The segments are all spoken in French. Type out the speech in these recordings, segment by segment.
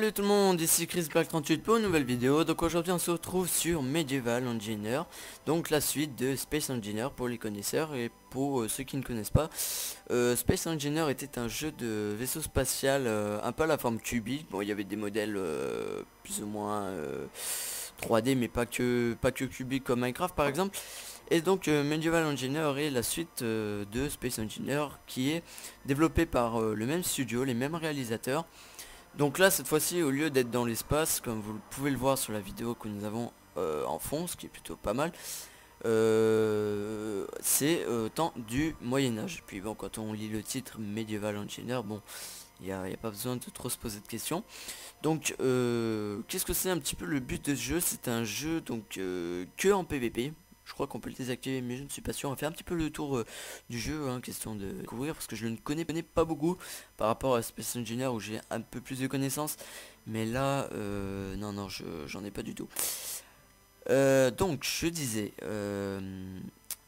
Salut tout le monde, ici ChrisBlack38 pour une nouvelle vidéo. Donc aujourd'hui on se retrouve sur Medieval Engineer, donc la suite de Space Engineer pour les connaisseurs et pour ceux qui ne connaissent pas. Space Engineer était un jeu de vaisseau spatial un peu à la forme cubique. Bon, il y avait des modèles plus ou moins 3D, mais pas que cubique comme Minecraft par exemple. Et donc Medieval Engineer est la suite de Space Engineer qui est développé par le même studio, les mêmes réalisateurs. Donc là, cette fois-ci, au lieu d'être dans l'espace, comme vous pouvez le voir sur la vidéo que nous avons en fond, ce qui est plutôt pas mal, c'est temps du Moyen-Âge. Puis bon, quand on lit le titre Medieval Engineer, bon, il n'y a pas besoin de trop se poser de questions. Donc, qu'est-ce que c'est un petit peu le but de ce jeu? C'est un jeu donc que en PVP. Je crois qu'on peut le désactiver, mais je ne suis pas sûr. On va faire un petit peu le tour du jeu, hein, question de découvrir, parce que je ne connais pas beaucoup par rapport à Space Engineer où j'ai un peu plus de connaissances. Mais là, non, j'en ai pas du tout. Donc, je disais,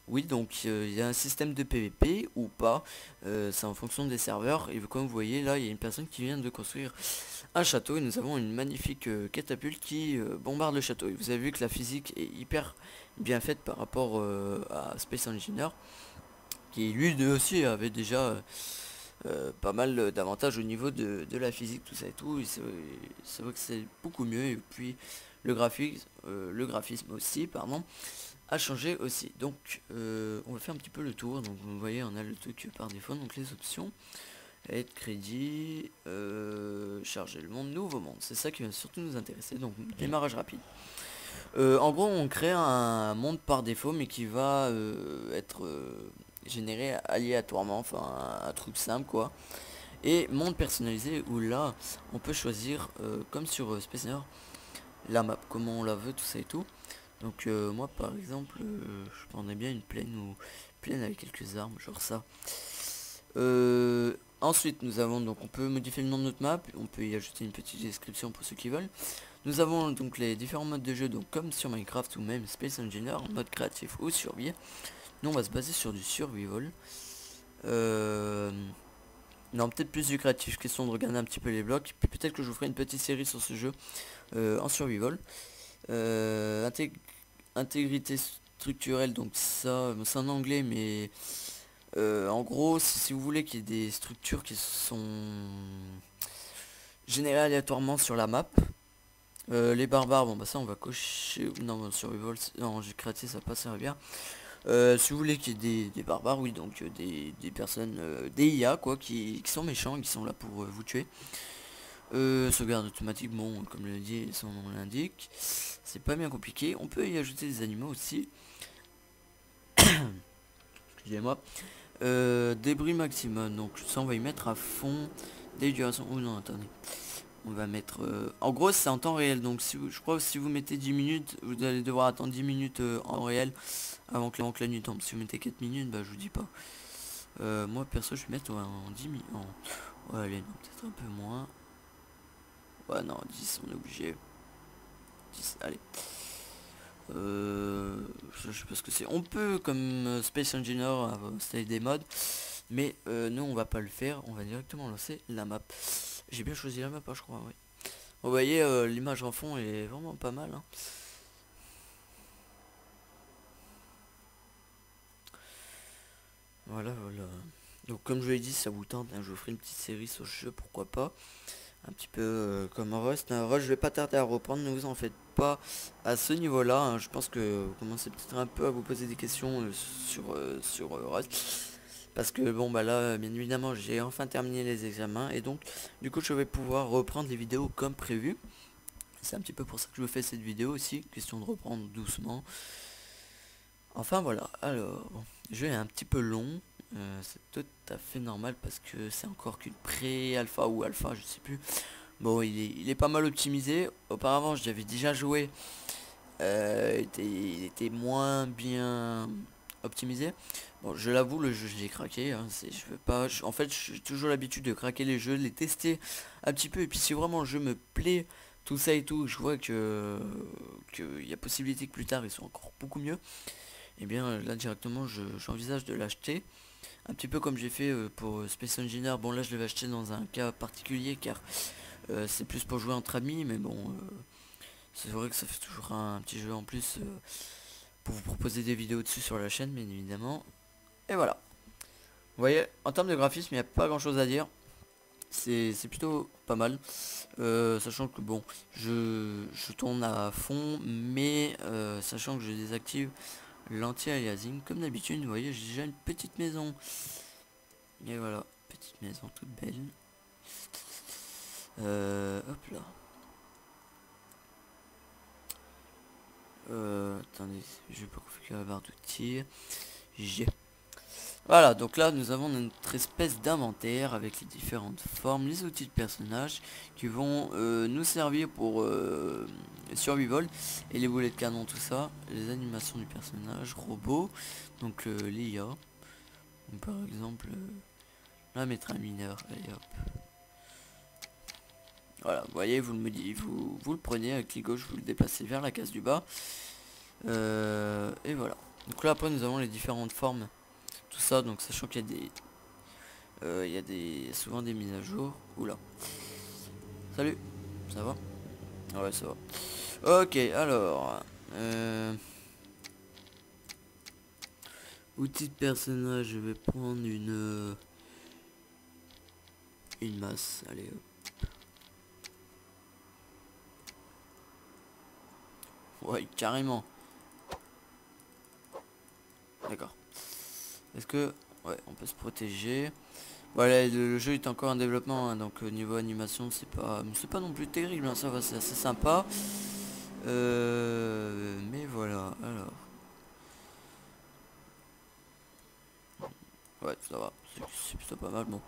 oui, donc il y a un système de PVP ou pas, c'est en fonction des serveurs. Et comme vous voyez là, il y a une personne qui vient de construire un château et nous avons une magnifique catapulte qui bombarde le château. Et vous avez vu que la physique est hyper bien faite par rapport à Space Engineer, qui lui aussi avait déjà pas mal d'avantages au niveau de la physique, tout ça et tout. C'est vrai que c'est beaucoup mieux. Et puis le graphisme aussi, pardon, a changé aussi. Donc on va faire un petit peu le tour. Donc vous voyez, on a le truc par défaut, donc les options. Aide, crédit, charger le monde, nouveau monde. C'est ça qui va surtout nous intéresser. Donc démarrage rapide. En gros, on crée un monde par défaut, mais qui va être généré aléatoirement. Enfin, un truc simple quoi. Et monde personnalisé où là, on peut choisir, comme sur Space Invaders, la map, comment on la veut, tout ça et tout. Donc moi par exemple, je prendrais bien une plaine ou plaine avec quelques armes, genre ça. Ensuite nous avons donc, on peut modifier le nom de notre map, on peut y ajouter une petite description pour ceux qui veulent. Nous avons donc les différents modes de jeu, donc comme sur Minecraft ou même Space Engineer, mode créatif ou survie. Nous on va se baser sur du survival. Non, peut-être plus du créatif, question de regarder un petit peu les blocs. Puis peut-être que je vous ferai une petite série sur ce jeu en survival. Intégrité structurelle, donc ça c'est en anglais, mais en gros si vous voulez qu'il y ait des structures qui sont générées aléatoirement sur la map. Les barbares, bon bah ça on va cocher. Non, survival, non, j'ai créé, ça passe bien. Si vous voulez qu'il y ait des barbares, oui, donc des personnes, des IA quoi, qui sont méchants et qui sont là pour vous tuer. Sauvegarde automatique, bon, comme le dit son nom l'indique, c'est pas bien compliqué. On peut y ajouter des animaux aussi. Excusez-moi. Débris maximum, donc ça on va y mettre à fond. Des durations, oh non, attendez. On va mettre, en gros c'est en temps réel, donc si je crois que si vous mettez 10 minutes, vous allez devoir attendre 10 minutes en réel avant que la nuit tombe. Si vous mettez 4 minutes, bah je vous dis pas. Moi perso je vais mettre en 10 minutes. Ouais, allez, non, peut-être un peu moins. Ouais, non, 10, on est obligé. 10, allez. Je sais pas ce que c'est. On peut, comme Space Engineer, installer des modes. Mais nous, on va pas le faire. On va directement lancer la map. J'ai bien choisi la map, hein, je crois, oui. Vous voyez, l'image en fond est vraiment pas mal. Hein. Voilà. Donc, comme je vous l'ai dit, ça vous tente, hein, je vous ferai une petite série sur ce jeu, pourquoi pas. Un petit peu comme Rust. Rust, je vais pas tarder à reprendre, ne vous en faites pas à ce niveau-là. Hein. Je pense que vous commencez peut-être un peu à vous poser des questions sur Rust. Parce que bon bah là, bien évidemment, j'ai enfin terminé les examens. Et donc, du coup, je vais pouvoir reprendre les vidéos comme prévu. C'est un petit peu pour ça que je vous fais cette vidéo aussi. Question de reprendre doucement. Enfin voilà, alors, le jeu est un petit peu long. C'est tout à fait normal parce que c'est encore qu'une pré-alpha ou alpha, je sais plus. Bon, il est pas mal optimisé. Auparavant, j'avais déjà joué. Il était moins bien optimisé. Bon, je l'avoue, le jeu, je l'ai craqué. Hein, je veux pas. En fait, j'ai toujours l'habitude de craquer les jeux, de les tester un petit peu. Et puis, si vraiment le jeu me plaît, tout ça et tout, je vois que il y a possibilité que plus tard, ils soient encore beaucoup mieux. Et bien, là directement, j'envisage de l'acheter. Un petit peu comme j'ai fait pour Space Engineer. Bon là je l'avais acheté dans un cas particulier car C'est plus pour jouer entre amis, mais bon, c'est vrai que ça fait toujours un petit jeu en plus pour vous proposer des vidéos dessus sur la chaîne, bien évidemment. Et voilà. Vous voyez, en termes de graphisme, il n'y a pas grand chose à dire. C'est plutôt pas mal. Sachant que bon, je tourne à fond, mais sachant que je désactive l'anti-aliasing. Comme d'habitude, vous voyez, j'ai déjà une petite maison. Et voilà, petite maison toute belle. Hop là. Attendez, je vais pas configurer la barre de tir. J'ai. Voilà, donc là nous avons notre espèce d'inventaire avec les différentes formes, les outils de personnage qui vont nous servir pour survival, et les boulets de canon, tout ça, les animations du personnage, robot, donc l'IA, par exemple là mettre un mineur, allez hop. Voilà, vous voyez, vous le prenez avec clic gauche, vous le déplacez vers la case du bas, et voilà. Donc là après nous avons les différentes formes, tout ça, donc sachant qu'il y a souvent des mises à jour. Oula. Salut, ça va? Ah ouais, ça va. Ok, alors outil de personnage, je vais prendre une masse, allez hop. Ouais, carrément. D'accord. Est-ce que... Ouais, on peut se protéger. Voilà, le jeu est encore en développement, hein, donc niveau animation, c'est pas non plus terrible, hein, ça va, c'est assez sympa. Mais voilà, alors. Ouais, ça va, c'est plutôt pas mal, bon.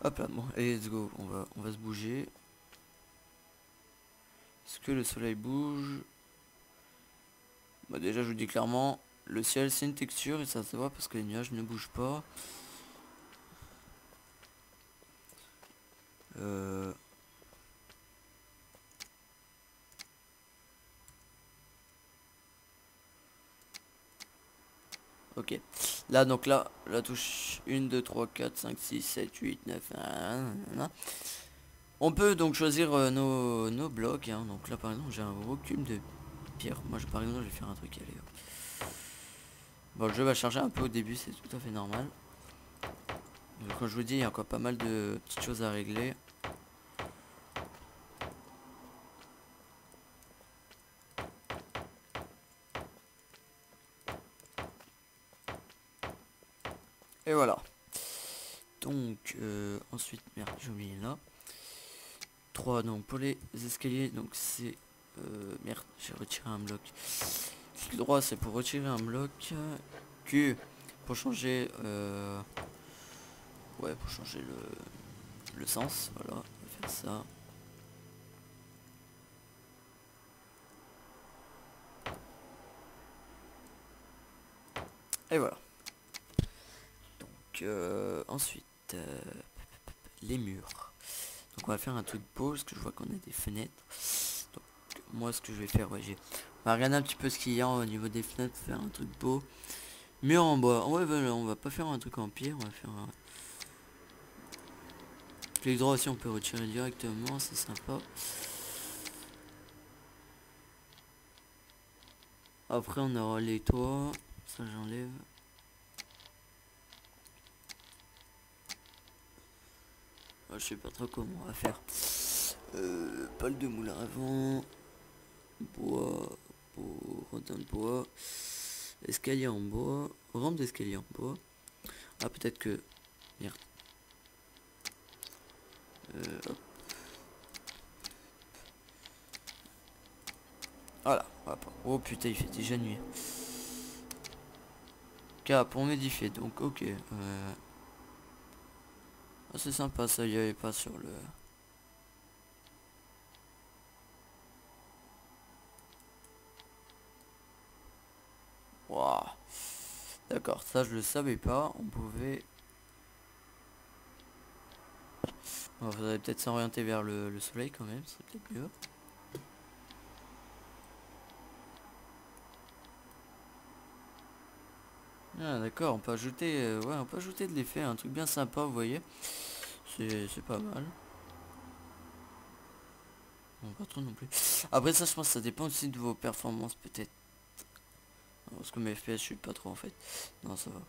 Hop là, bon, allez, let's go, on va se bouger. Est-ce que le soleil bouge? Bah déjà, je vous dis clairement, le ciel c'est une texture et ça se voit parce que les nuages ne bougent pas. Ok. Là, donc là, la touche 1, 2, 3, 4, 5, 6, 7, 8, 9, 1. On peut donc choisir nos blocs, hein. Donc là, par exemple, j'ai un gros cube de pierre. Moi, par exemple, je vais faire un truc, allez. Bon, le jeu va charger un peu au début, c'est tout à fait normal. Donc, comme je vous dis, il y a encore pas mal de petites choses à régler. Et voilà. Donc, ensuite, merde, j'ai oublié là. 3, donc pour les escaliers, donc c'est... merde, j'ai retiré un bloc. Clic droit, c'est pour retirer un bloc. Q, pour changer... ouais, pour changer le sens. Voilà, on va faire ça. Et voilà. Donc, ensuite, les murs. Donc on va faire un truc beau, parce que je vois qu'on a des fenêtres. Donc moi ce que je vais faire, ouais, on va regarder un petit peu ce qu'il y a au niveau des fenêtres, faire un truc beau. Mur en bois. Ouais, voilà, on va pas faire un truc en pierre, on va faire un... Clic droit aussi, on peut retirer directement, c'est sympa. Après on aura les toits, ça j'enlève. Je sais pas trop comment on va faire. Pôle de moulin avant. Bois. Rodin de bois. Escalier en bois. Rampe d'escalier en bois. Ah, peut-être que... Merde. Hop. Voilà. Hop. Oh putain, il fait déjà nuit. K pour modifier. Donc, ok. Ah, c'est sympa, ça y avait pas sur le... Waouh. D'accord, ça je le savais pas. On pouvait... Bon, faudrait peut-être s'orienter vers le soleil quand même, c'est peut-être mieux. Ah d'accord, on peut ajouter, ouais, on peut ajouter de l'effet, un truc bien sympa, vous voyez. C'est pas mal. Non, pas trop non plus. Après ça, je pense que ça dépend aussi de vos performances peut-être. Parce que mes FPS, je suis pas trop en fait. Non, ça va.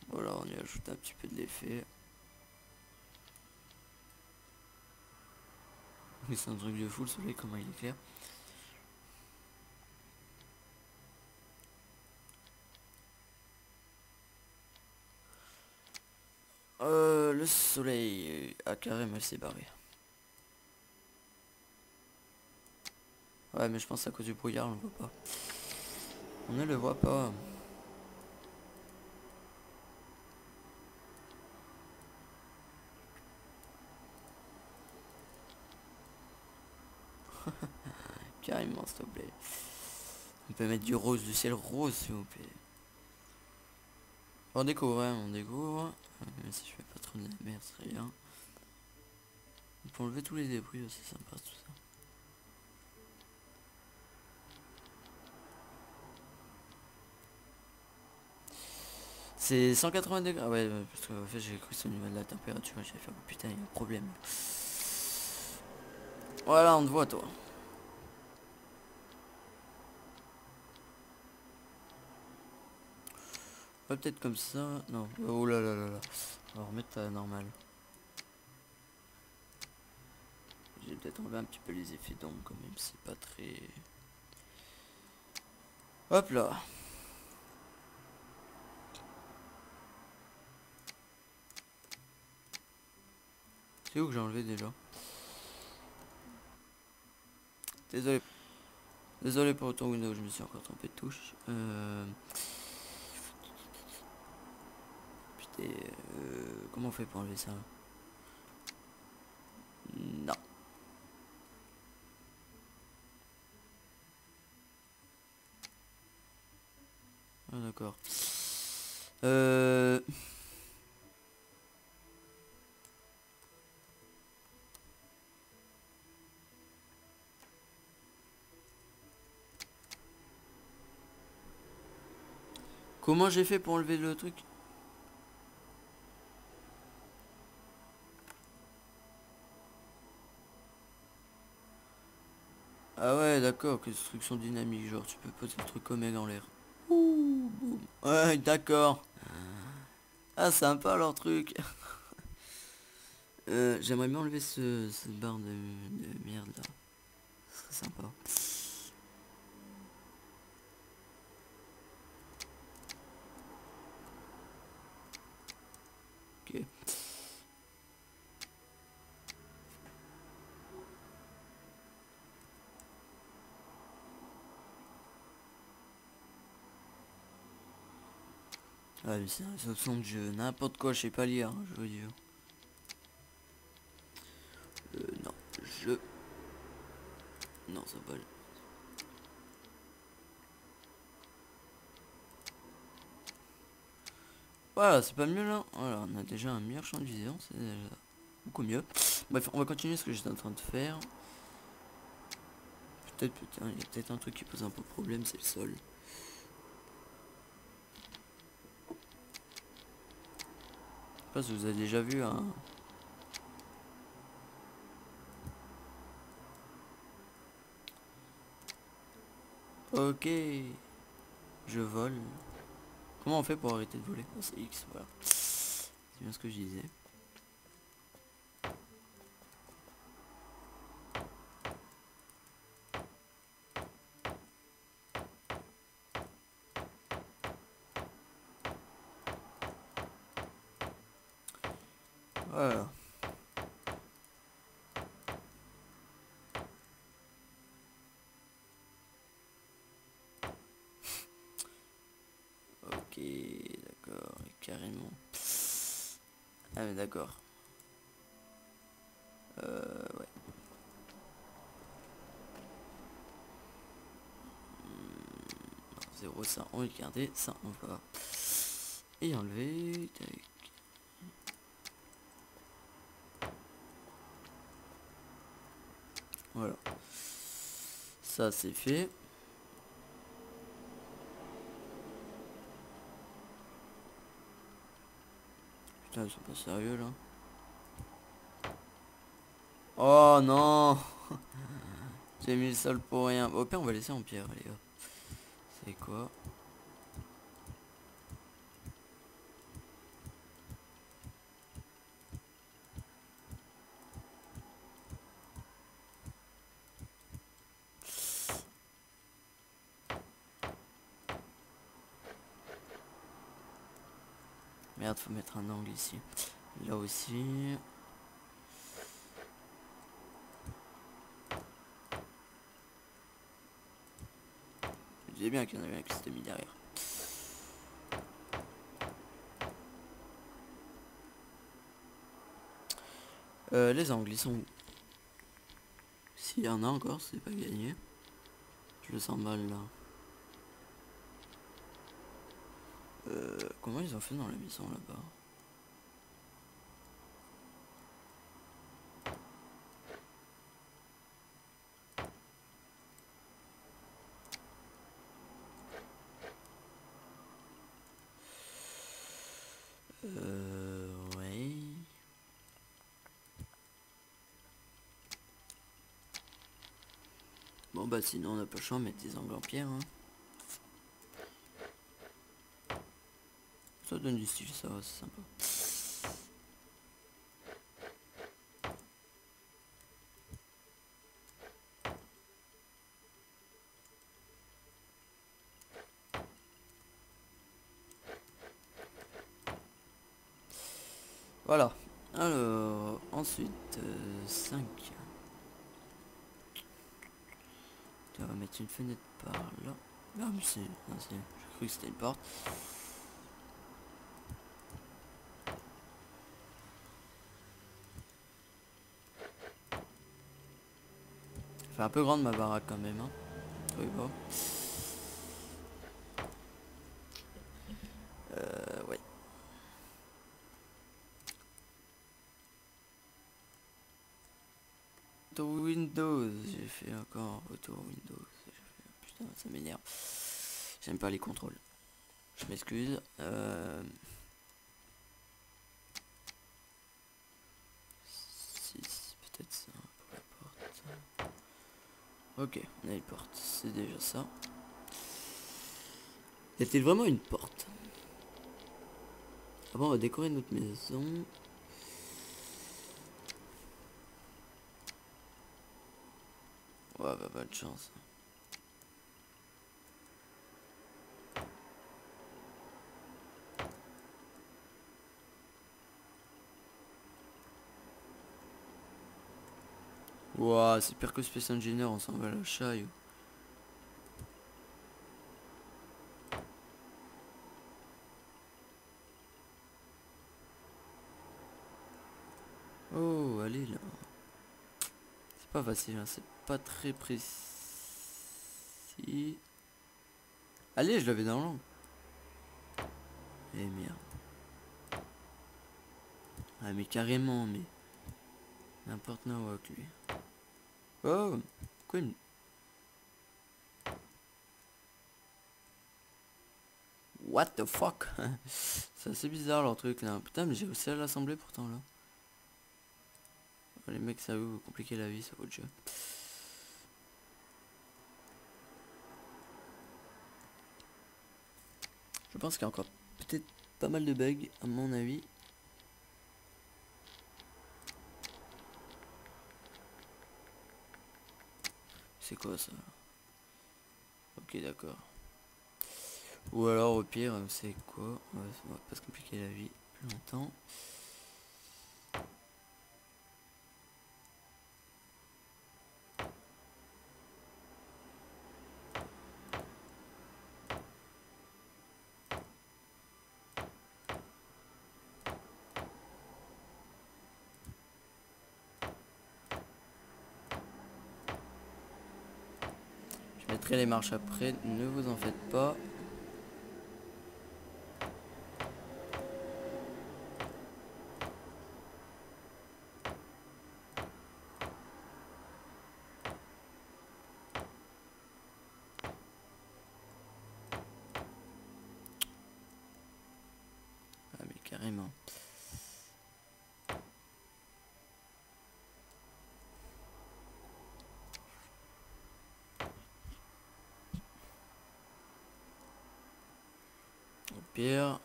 Voilà, on y ajoute un petit peu de l'effet. Oui, c'est un truc de fou le soleil, comment il est clair. Le soleil a carrément s'est barré. Ouais, mais je pense à cause du brouillard, on le voit pas. On ne le voit pas. Carrément, s'il te plaît. On peut mettre du rose, du ciel rose, s'il vous plaît. On découvre, hein, on découvre. Même si je fais pas trop de la merde, c'est rien. On peut enlever tous les débris aussi, sympa tout ça. C'est 180 degrés. Ah ouais, parce qu'en fait j'ai cru que c'est au niveau de la température. J'ai fait, oh putain, il y a un problème. Voilà, on te voit toi. Ouais, peut-être comme ça. Non. Oh là là là là. On va remettre à normal. J'ai peut-être enlevé un petit peu les effets d'ombre quand même. C'est pas très... Hop là. C'est où que j'ai enlevé déjà? Désolé. Désolé pour autant Windows, je me suis encore trompé de touche. Putain, comment on fait pour enlever ça? Non. Ah, d'accord. Comment j'ai fait pour enlever le truc? Ah ouais, d'accord, construction dynamique, genre tu peux poser le truc comme elle en l'air. Ouh, boum. Ouais, d'accord. Ah, sympa leur truc. J'aimerais bien enlever cette barre de merde là. Ce serait sympa. Ok. Ah, mais c'est une option de jeu. N'importe quoi, je sais pas lire, hein, je veux dire. Non. Je... Non, ça va. Voilà, c'est pas mieux là. Voilà, on a déjà un meilleur champ de vision, c'est déjà beaucoup mieux. Bref, on va continuer ce que j'étais en train de faire. Peut-être, putain, il y a peut-être un truc qui pose un peu de problème, c'est le sol. Je sais pas si vous avez déjà vu un... Ok. Je vole. Comment on fait pour arrêter de voler? Oh, c'est X, voilà. C'est bien ce que je disais. Voilà. Ok, d'accord, carrément. Ah mais d'accord. Ouais. 0, ça, on va garder, ça, on va... Et enlever, tac. Voilà. Ça, c'est fait. Putain, ils sont pas sérieux, là. Oh non. J'ai mis le sol pour rien. Au pire on va laisser en pierre, les gars. C'est quoi? Merde, faut mettre un angle ici. Là aussi. Je disais bien qu'il y en avait un qui s'était mis derrière. Les angles, ils sont où? S'il y en a encore, c'est pas gagné. Je le sens mal là. Comment ils ont fait dans la maison là-bas? Ouais. Bon bah sinon on n'a pas le choix de mettre des angles en pierre, hein. Ça donne du style, ça va, c'est sympa. Voilà. Alors, ensuite, 5. On va mettre une fenêtre par là. Ah mais c'est... j'ai cru que c'était une porte. Fait un peu grande ma baraque quand même, hein. Oui, bon. Ouais. Auto Windows, j'ai fait encore Auto Windows. Putain, ça m'énerve. J'aime pas les contrôles. Je m'excuse. 6, peut-être ça pour la porte. Ok, on a une porte, c'est déjà ça. Y a-t-il vraiment une porte? Ah bon, on va décorer notre maison. Ouais, bah pas de chance. Ouah, c'est pire que Space Engineer, on s'en va à la chaille. Oh, allez là. C'est pas facile, hein, c'est pas très précis. Allez, je l'avais dans l'angle. Eh merde. Ah mais carrément, mais... N'importe nawak lui. Oh, quoi une... What the fuck. C'est assez bizarre leur truc là. Putain, mais j'ai réussi à l'assembler pourtant là. Les mecs, ça veut vous compliquer la vie, ça vaut le jeu. Je pense qu'il y a encore peut-être pas mal de bugs, à mon avis. C'est quoi ça? Ok, d'accord. Ou alors, au pire, c'est quoi? On va pas se compliquer la vie plus longtemps. Je mettrai les marches après, ne vous en faites pas. Ah mais carrément. pierre.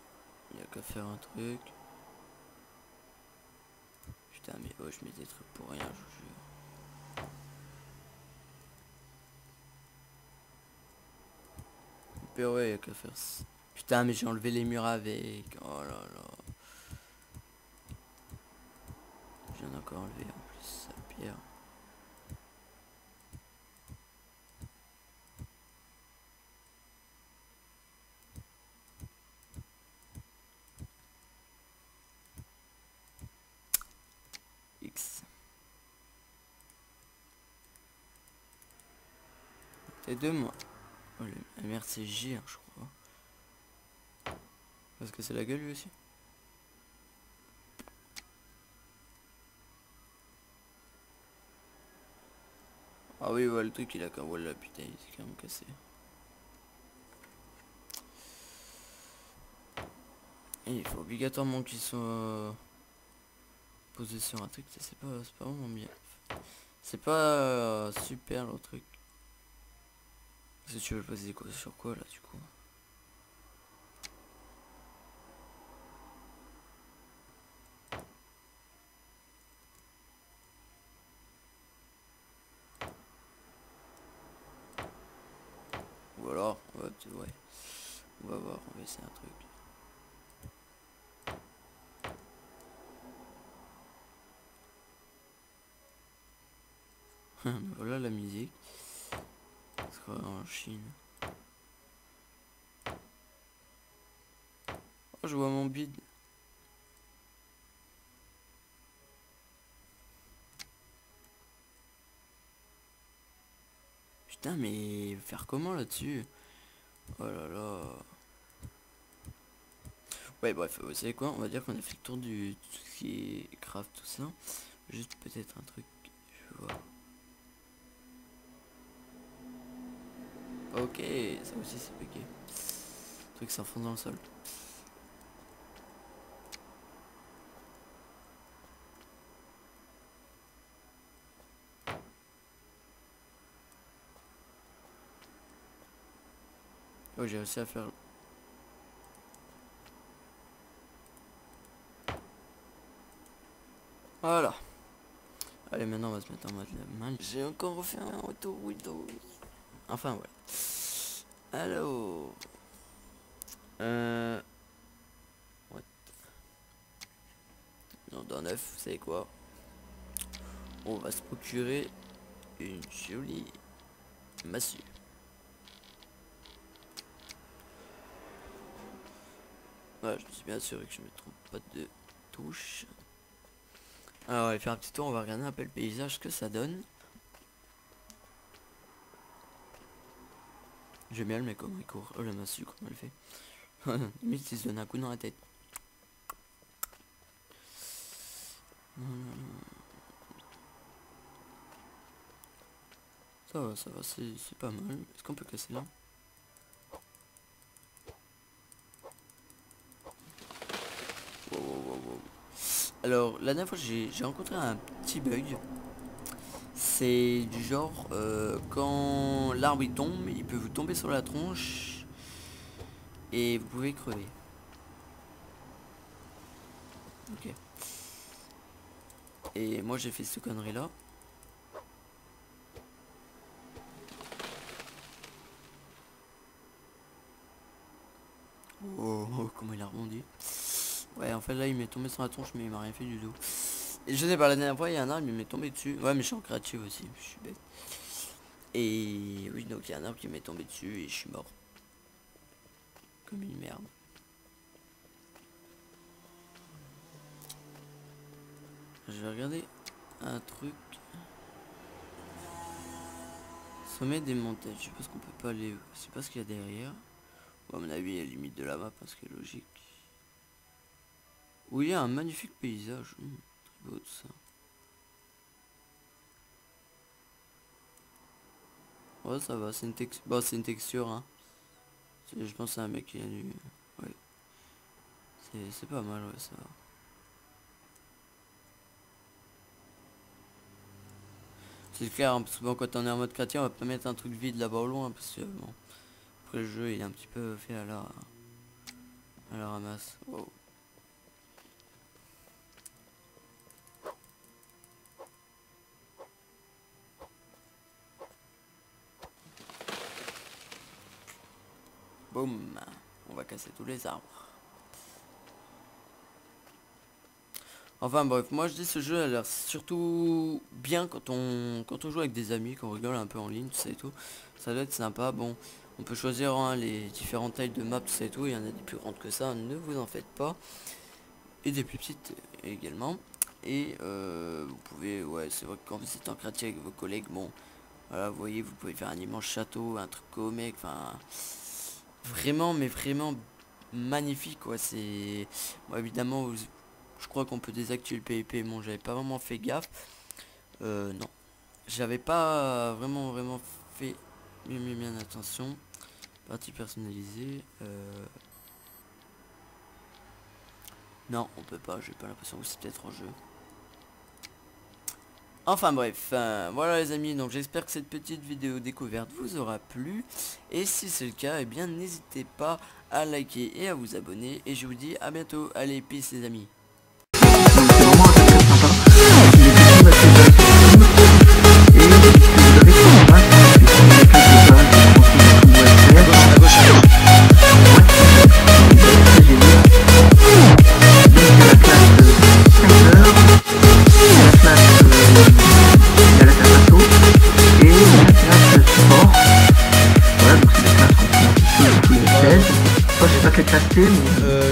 Il y a qu'à faire un truc. Putain mais oh je mets des trucs pour rien je vous jure. Mais ouais il y a qu'à faire ça. Putain mais j'ai enlevé les murs avec. Oh là là. J'en ai encore enlevé en plus sa pierre. X. T'es deux moi. Oh, la merde c'est J hein, je crois. Parce que c'est la gueule lui aussi. Ah oui ouais le truc il a qu'un voilà putain il s'est quand même cassé. Et il faut obligatoirement qu'il soit posé sur un truc, c'est pas vraiment bien. C'est pas super le truc. Si tu veux le poser quoi, sur quoi là du coup? Ou alors, ouais, on va voir, on va essayer un truc. Voilà la musique. Ce sera en Chine. Oh je vois mon bide. Putain mais faire comment là-dessus? Oh là là. Ouais bref, vous savez quoi? On va dire qu'on a fait le tour du tout ce qui est craft tout ça. Juste peut-être un truc. Je vois. Ok, ça aussi c'est péqué. Le truc s'enfonce dans le sol. Oh j'ai réussi à faire. Voilà. Allez maintenant on va se mettre en mode main. J'ai encore refait un auto Windows. Enfin voilà. Alors. Ouais. Non dans 9, vous savez quoi? On va se procurer une jolie massue. Voilà, je me suis bien assuré que je me trompe pas de touche. Alors on va faire un petit tour, on va regarder un peu le paysage, ce que ça donne. J'aime bien le mec comment il court. Oh la massue comment elle fait. Limite il se donne un coup dans la tête. Ça va, c'est pas mal. Est-ce qu'on peut casser là? Wow, wow, wow, wow. Alors la dernière fois j'ai rencontré un petit bug. C'est du genre quand l'arbre il tombe, il peut vous tomber sur la tronche et vous pouvez crever. Ok. Et moi j'ai fait cette connerie là. Oh, oh, comment il a rebondi. Ouais en fait là il m'est tombé sur la tronche mais il m'a rien fait du tout. Et je sais pas la dernière fois il y a un arbre il m'est tombé dessus. Ouais mais je suis en créatif aussi, je suis bête. Et oui donc il y a un arbre qui m'est tombé dessus et je suis mort. Comme une merde. Je vais regarder un truc. Sommet des montagnes, je sais pas ce qu'on peut pas aller. Je sais pas ce qu'il y a derrière. Bon, à mon avis, il y a limite de la map, parce que logique. Où il y a un magnifique paysage. Très beau tout ça. Ouais, ça va, c'est une texture. Bon, c'est une texture, hein. Je pense à un mec qui a dû. Ouais. C'est pas mal, ouais, ça va. C'est clair, hein, parce que bon, quand on est en mode chrétien, on va pas mettre un truc vide là-bas au loin, parce que bon. Après, le jeu, il est un petit peu fait à à la ramasse. Wow. Boum. On va casser tous les arbres. Enfin bref, moi je dis ce jeu a l'air surtout bien quand on joue avec des amis, qu'on rigole un peu en ligne, tout ça et tout. Ça doit être sympa. Bon, on peut choisir hein, les différentes tailles de map, tout ça et tout. Il y en a des plus grandes que ça, ne vous en faites pas. Et des plus petites également. Et vous pouvez, ouais, c'est vrai que quand vous êtes en quartier avec vos collègues, bon, voilà, vous voyez, vous pouvez faire un immense château, un truc comique, enfin, vraiment, mais vraiment magnifique, quoi. C'est, bon, évidemment, je crois qu'on peut désactiver le PVP. Bon, j'avais pas vraiment fait gaffe. Non, j'avais pas vraiment fait bien attention. Partie personnalisée. Non, on peut pas. J'ai pas l'impression que c'est peut-être en jeu. Enfin bref, voilà les amis, donc j'espère que cette petite vidéo découverte vous aura plu. Et si c'est le cas, eh bien n'hésitez pas à liker et à vous abonner. Et je vous dis à bientôt. Allez, peace les amis.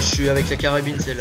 Je suis avec la carabine, c'est là.